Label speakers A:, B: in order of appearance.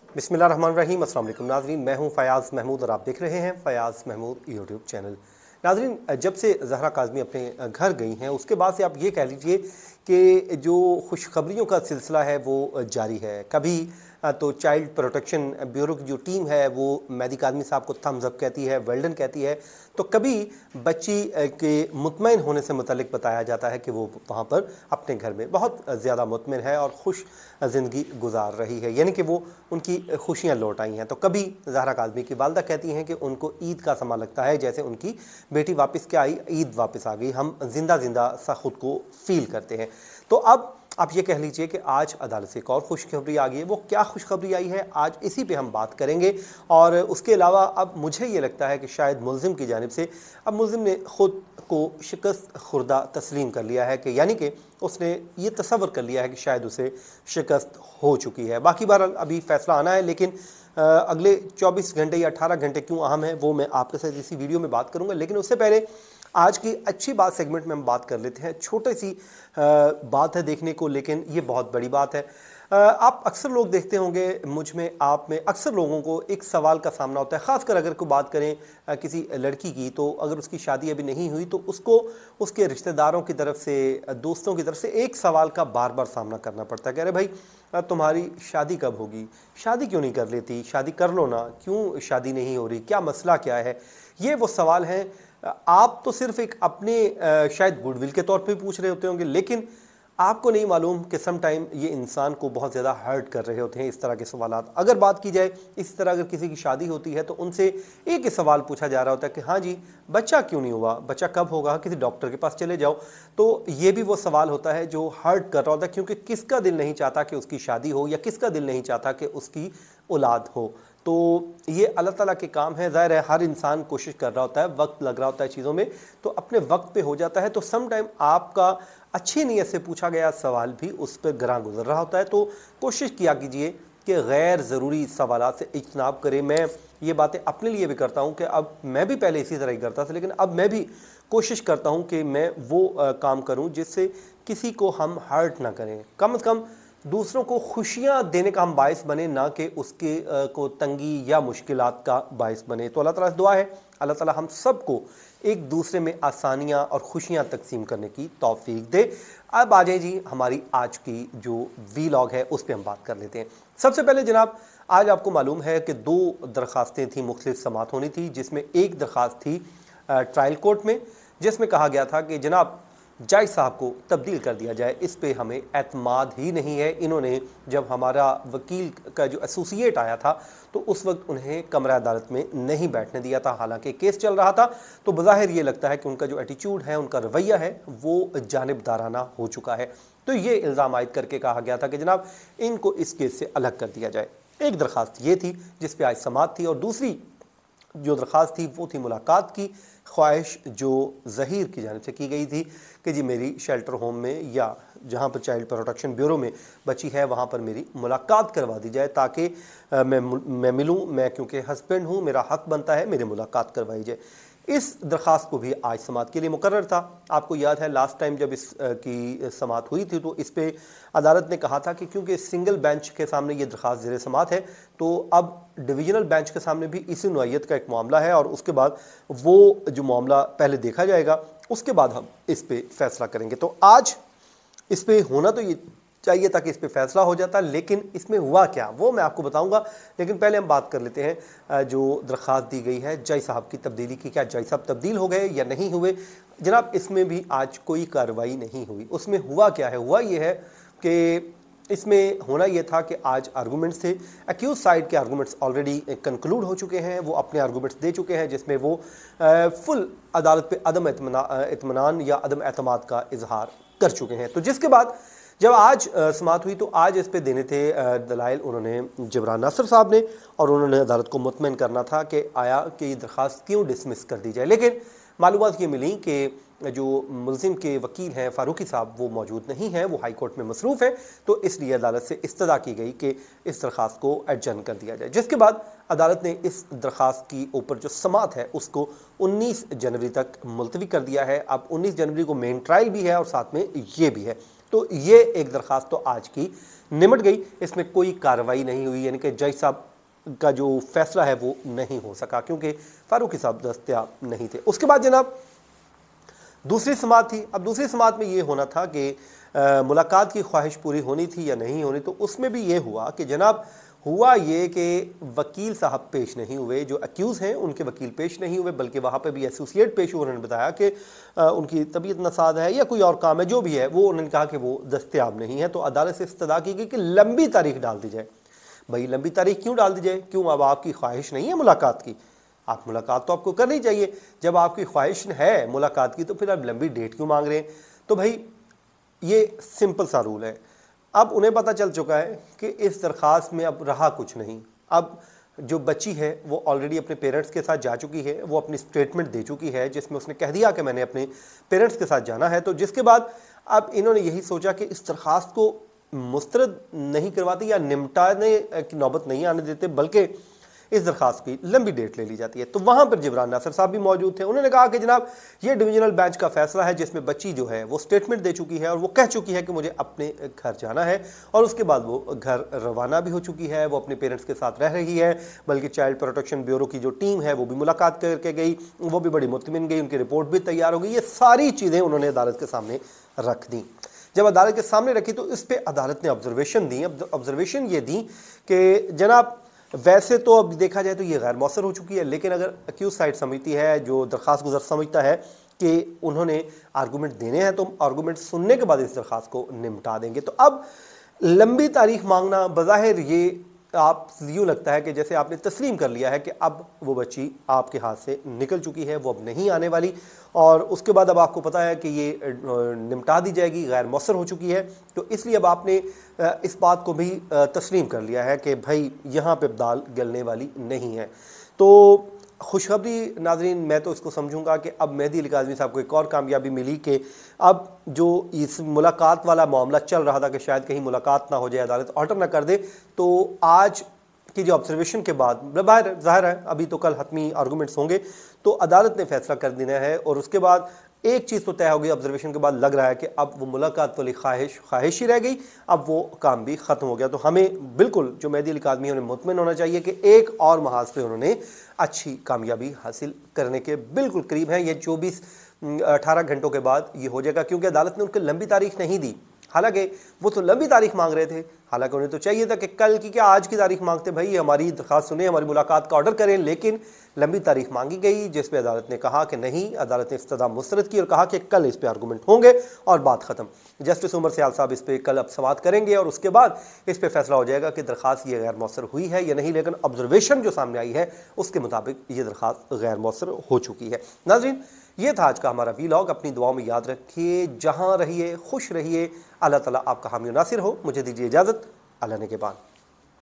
A: बिस्मिल्लाहिर्रहमानिर्रहीम। अस्सलाम वालेकुम नाज़रीन, मैं हूं फ़याज़ महमूद और आप देख रहे हैं फ़याज़ महमूद यूट्यूब चैनल। नाज़रीन, जब से ज़हरा काज़मी अपने घर गई हैं उसके बाद से आप ये कह लीजिए कि जो खुशखबरियों का सिलसिला है वो जारी है। कभी तो चाइल्ड प्रोटेक्शन ब्यूरो की जो टीम है वो मेहदी काज़मी साहब को थम्स अप कहती है, वेल डन कहती है, तो कभी बच्ची के मुतमईन होने से मुतल्लिक बताया जाता है कि वो वहाँ पर अपने घर में बहुत ज़्यादा मुतमईन है और खुश ज़िंदगी गुजार रही है, यानी कि वो उनकी खुशियाँ लौट आई हैं। तो कभी ज़हरा काज़मी की वालदा कहती हैं कि उनको ईद का समा लगता है, जैसे उनकी बेटी वापस क्या आई, ईद वापस आ गई, हम जिंदा जिंदा सा खुद को फील करते हैं। तो अब आप ये कह लीजिए कि आज अदालत से एक और खुशखबरी आ गई है। वो क्या खुशखबरी आई है, आज इसी पे हम बात करेंगे। और उसके अलावा अब मुझे ये लगता है कि शायद मुल्ज़िम की जानिब से अब मुल्ज़िम ने ख़ुद को शिकस्त खुर्दा तस्लीम कर लिया है, कि यानी कि उसने ये तसव्वुर कर लिया है कि शायद उसे शिकस्त हो चुकी है। बाकी बार अभी फ़ैसला आना है, लेकिन अगले 24 घंटे या 18 घंटे क्यों अहम है वो मैं आपके साथ इसी वीडियो में बात करूंगा। लेकिन उससे पहले आज की अच्छी बात सेगमेंट में हम बात कर लेते हैं। छोटी सी बात है देखने को, लेकिन ये बहुत बड़ी बात है। आप अक्सर लोग देखते होंगे, मुझ में, आप में, अक्सर लोगों को एक सवाल का सामना होता है, ख़ासकर अगर कोई बात करें किसी लड़की की, तो अगर उसकी शादी अभी नहीं हुई तो उसको उसके रिश्तेदारों की तरफ से, दोस्तों की तरफ से एक सवाल का बार बार सामना करना पड़ता है। कह रहे भाई तुम्हारी शादी कब होगी, शादी क्यों नहीं कर लेती, शादी कर लो ना, क्यों शादी नहीं हो रही, क्या मसला क्या है। ये वो सवाल हैं। आप तो सिर्फ एक अपने शायद गुडविल के तौर पे पूछ रहे होते होंगे, लेकिन आपको नहीं मालूम कि सम टाइम ये इंसान को बहुत ज़्यादा हर्ट कर रहे होते हैं इस तरह के सवालात। अगर बात की जाए इस तरह, अगर किसी की शादी होती है तो उनसे एक ही सवाल पूछा जा रहा होता है कि हाँ जी बच्चा क्यों नहीं हुआ, बच्चा कब होगा, किसी डॉक्टर के पास चले जाओ। तो ये भी वो सवाल होता है जो हर्ट कर रहा होता है, क्योंकि किसका दिल नहीं चाहता कि उसकी शादी हो, या किसका दिल नहीं चाहता कि उसकी औलाद हो। तो ये अल्लाह ताला के काम है। ज़ाहिर है हर इंसान कोशिश कर रहा होता है, वक्त लग रहा होता है चीज़ों में, तो अपने वक्त पे हो जाता है। तो सम टाइम आपका अच्छी नीयत से पूछा गया सवाल भी उस पर ग्रां गुजर रहा होता है। तो कोशिश किया कीजिए कि गैर ज़रूरी सवालात से इज्तनाब करें। मैं ये बातें अपने लिए भी करता हूँ कि अब मैं भी पहले इसी तरह ही करता था, लेकिन अब मैं भी कोशिश करता हूँ कि मैं वो काम करूँ जिससे किसी को हम हर्ट ना करें, कम से कम दूसरों को खुशियाँ देने का हम बायस बने, ना कि उसके को तंगी या मुश्किलात का बायस बने। तो अल्लाह ताला से दुआ है अल्लाह ताला हम सबको एक दूसरे में आसानियाँ और खुशियाँ तकसीम करने की तौफीक दे। अब आ जाए जी हमारी आज की जो वीलॉग है उस पर हम बात कर लेते हैं। सबसे पहले जनाब, आज आपको मालूम है कि 2 दरख्वास्तें थी, मुख्तलिफ समात होनी थी, जिसमें एक दरख्वास्त थी ट्रायल कोर्ट में, जिसमें कहा गया था कि जनाब जज साहब को तब्दील कर दिया जाए। इस पे हमें एतमाद ही नहीं है। इन्होंने, जब हमारा वकील का जो एसोसिएट आया था तो उस वक्त उन्हें कमरा अदालत में नहीं बैठने दिया था, हालांकि केस चल रहा था। तो बज़ाहिर ये लगता है कि उनका जो एटीट्यूड है, उनका रवैया है, वो जानिबदाराना हो चुका है। तो ये इल्ज़ाम आयद करके कहा गया था कि जनाब इनको इस केस से अलग कर दिया जाए। एक दरख्वास्त ये थी जिस पर आज समात थी, और दूसरी जो दरख्वास्त थी वो थी मुलाकात की ख्वाहिश, जो ज़हीर की जानिब से की गई थी कि जी मेरी शेल्टर होम में या जहाँ पर चाइल्ड प्रोटेक्शन ब्यूरो में बच्ची है वहाँ पर मेरी मुलाकात करवा दी जाए, ताकि मैं मिलूँ, मैं क्योंकि हस्बैंड हूँ, मेरा हक बनता है मेरी मुलाकात करवाई जाए। इस दरख्वास्त को भी आज समात के लिए मुकर्रर था। आपको याद है लास्ट टाइम जब इस की समात हुई थी तो इस पर अदालत ने कहा था कि क्योंकि सिंगल बेंच के सामने ये दरख्वास्त ज़ेर समात है, तो अब डिवीज़नल बेंच के सामने भी इसी नौइयत का एक मामला है, और उसके बाद वो जो मामला पहले देखा जाएगा, उसके बाद हम इस पर फैसला करेंगे। तो आज इस पर होना तो ये चाहिए था कि इस पे फैसला हो जाता, लेकिन इसमें हुआ क्या वो मैं आपको बताऊंगा। लेकिन पहले हम बात कर लेते हैं जो दरख्वास्त दी गई है जज साहब की तब्दीली की। क्या जज साहब तब्दील हो गए या नहीं हुए? जनाब इसमें भी आज कोई कार्रवाई नहीं हुई। उसमें हुआ क्या है? हुआ ये है कि इसमें होना यह था कि आज आर्गूमेंट्स थे, एक्यूज साइड के आर्गूमेंट्स ऑलरेडी कंक्लूड हो चुके हैं, वो अपने आर्गूमेंट्स दे चुके हैं, जिसमें वो फुल अदालत पे अदम इत्मीनान या अदम एतमाद का इजहार कर चुके हैं। तो जिसके बाद जब आज समात हुई तो आज इस पे देने थे दलाइल उन्होंने जबरान नासर साहब ने, और उन्होंने अदालत को मुतमईन करना था कि आया कि ये दरख्वास्त क्यों डिसमिस कर दी जाए। लेकिन मालूमात ये मिली कि जो मुल्ज़िम के वकील हैं फ़ारूकी साहब वो मौजूद नहीं हैं, वो हाई कोर्ट में मसरूफ़ है, तो इसलिए अदालत से इस्तदा की गई कि इस दरख्वास्त को एडजर्न कर दिया जाए। जिसके बाद अदालत ने इस दरख्वास्त की ऊपर जो समात है उसको 19 जनवरी तक मुलतवी कर दिया है। अब 19 जनवरी को मेन ट्रायल भी है और साथ में ये भी है। तो ये एक दरख्वास्त तो आज की निमट गई, इसमें कोई कार्रवाई नहीं हुई, यानी कि जज साहब का जो फैसला है वो नहीं हो सका क्योंकि फारूकी साहब दस्तयाब नहीं थे। उसके बाद जनाब दूसरी समात थी। अब दूसरी समात में ये होना था कि मुलाकात की ख्वाहिश पूरी होनी थी या नहीं होनी, तो उसमें भी ये हुआ कि जनाब हुआ ये कि वकील साहब पेश नहीं हुए, जो अक्यूज़ हैं उनके वकील पेश नहीं हुए, बल्कि वहाँ पे भी एसोसिएट पेश हुए। उन्होंने बताया कि उनकी तबीयत नसाद है या कोई और काम है, जो भी है वो उन्होंने कहा कि वो दस्तयाब नहीं है। तो अदालत से इस्तदा की गई कि लंबी तारीख डाल दी जाए। भाई लंबी तारीख क्यों डाल दी जाए? क्यों? अब आपकी ख्वाहिश नहीं है मुलाकात की? आप मुलाकात तो आपको करनी चाहिए। जब आपकी ख्वाहिश है मुलाकात की तो फिर आप लंबी डेट क्यों मांग रहे हैं? तो भाई ये सिंपल सा रूल है। अब उन्हें पता चल चुका है कि इस दरख्वास्त में अब रहा कुछ नहीं। अब जो बच्ची है वो ऑलरेडी अपने पेरेंट्स के साथ जा चुकी है, वो अपनी स्टेटमेंट दे चुकी है जिसमें उसने कह दिया कि मैंने अपने पेरेंट्स के साथ जाना है। तो जिसके बाद अब इन्होंने यही सोचा कि इस दरख्वास्त को मुस्तरद नहीं करवाते या निपटाने की नौबत नहीं आने देते, बल्कि इस दरख्वास्त की लंबी डेट ले ली जाती है। तो वहाँ पर जिब्रान नासिर साहब भी मौजूद थे। उन्होंने कहा कि जनाब ये डिवीजनल बेंच का फैसला है जिसमें बच्ची जो है वो स्टेटमेंट दे चुकी है और वो कह चुकी है कि मुझे अपने घर जाना है, और उसके बाद वो घर रवाना भी हो चुकी है, वो अपने पेरेंट्स के साथ रह रही है। बल्कि चाइल्ड प्रोटेक्शन ब्यूरो की जो टीम है वो भी मुलाकात करके गई, वो भी बड़ी मुतमिन गई, उनकी रिपोर्ट भी तैयार हो गई। ये सारी चीज़ें उन्होंने अदालत के सामने रख दी। जब अदालत के सामने रखी तो इस पर अदालत ने ऑब्जर्वेशन दी। ऑब्जर्वेशन ये दी कि जनाब वैसे तो अब देखा जाए तो ये गैर मौसर हो चुकी है, लेकिन अगर अक्यूज साइड समझती है, जो दरख्वास्त गुज़र समझता है कि उन्होंने आर्गूमेंट देने हैं, तो आर्गूमेंट सुनने के बाद इस दरख्वास्त को निपटा देंगे। तो अब लंबी तारीख मांगना बज़ाहिर ये आप यूँ लगता है कि जैसे आपने तस्लीम कर लिया है कि अब वो बच्ची आपके हाथ से निकल चुकी है, वो अब नहीं आने वाली, और उसके बाद अब आपको पता है कि ये निपटा दी जाएगी, गैर मौसर हो चुकी है। तो इसलिए अब आपने इस बात को भी तस्लीम कर लिया है कि भाई यहाँ पे दाल गलने वाली नहीं है। तो खुशखबरी नाजरीन, मैं तो इसको समझूंगा कि अब मेहदी अली काज़मी साहब को एक और कामयाबी मिली कि अब जो इस मुलाकात वाला मामला चल रहा था कि शायद कहीं मुलाकात ना हो जाए, अदालत ऑर्डर ना कर दे, तो आज की जो ऑब्जर्वेशन के बाद बाहर ज़ाहिर है अभी तो कल हतमी आर्गूमेंट्स होंगे, तो अदालत ने फैसला कर देना है। और उसके बाद एक चीज़ तो तय हो गई ऑब्जर्वेशन के बाद, लग रहा है कि अब वो मुलाकात वाली ख्वाहिश ही रह गई, अब वो काम भी ख़त्म हो गया। तो हमें बिल्कुल जो मेहदी अली काज़मी उन्हें मुतमिन होना चाहिए कि एक और महाज पे उन्होंने अच्छी कामयाबी हासिल करने के बिल्कुल करीब हैं। ये 18 घंटों के बाद ये हो जाएगा, क्योंकि अदालत ने उनको लंबी तारीख नहीं दी। हालांकि वो तो लंबी तारीख मांग रहे थे, हालांकि उन्हें तो चाहिए था कि कल की क्या आज की तारीख मांगते, भाई हमारी दरख्वास्त सुने, हमारी मुलाकात का ऑर्डर करें, लेकिन लंबी तारीख मांगी गई, जिस पे अदालत ने कहा कि नहीं, अदालत ने इस्तदा मुस्तरद की और कहा कि कल इस पे आर्गूमेंट होंगे और बात ख़त्म। जस्टिस उमर सयाल साहब इस पर कल अब समाअत करेंगे और उसके बाद इस पर फैसला हो जाएगा कि दरख्वास्त ये गैर मौसर हुई है या नहीं। लेकिन ऑब्जर्वेशन जो सामने आई है उसके मुताबिक ये दरख्वास्त गैर मौसर हो चुकी है। नाज़रीन, ये था आज का हमारा वीलॉग। अपनी दुआओं में याद रखिए, जहाँ रहिए खुश रहिए, अल्लाह ताला आपका हामी नासिर हो। मुझे दीजिए इजाज़त, अल्लाह ने के बाद।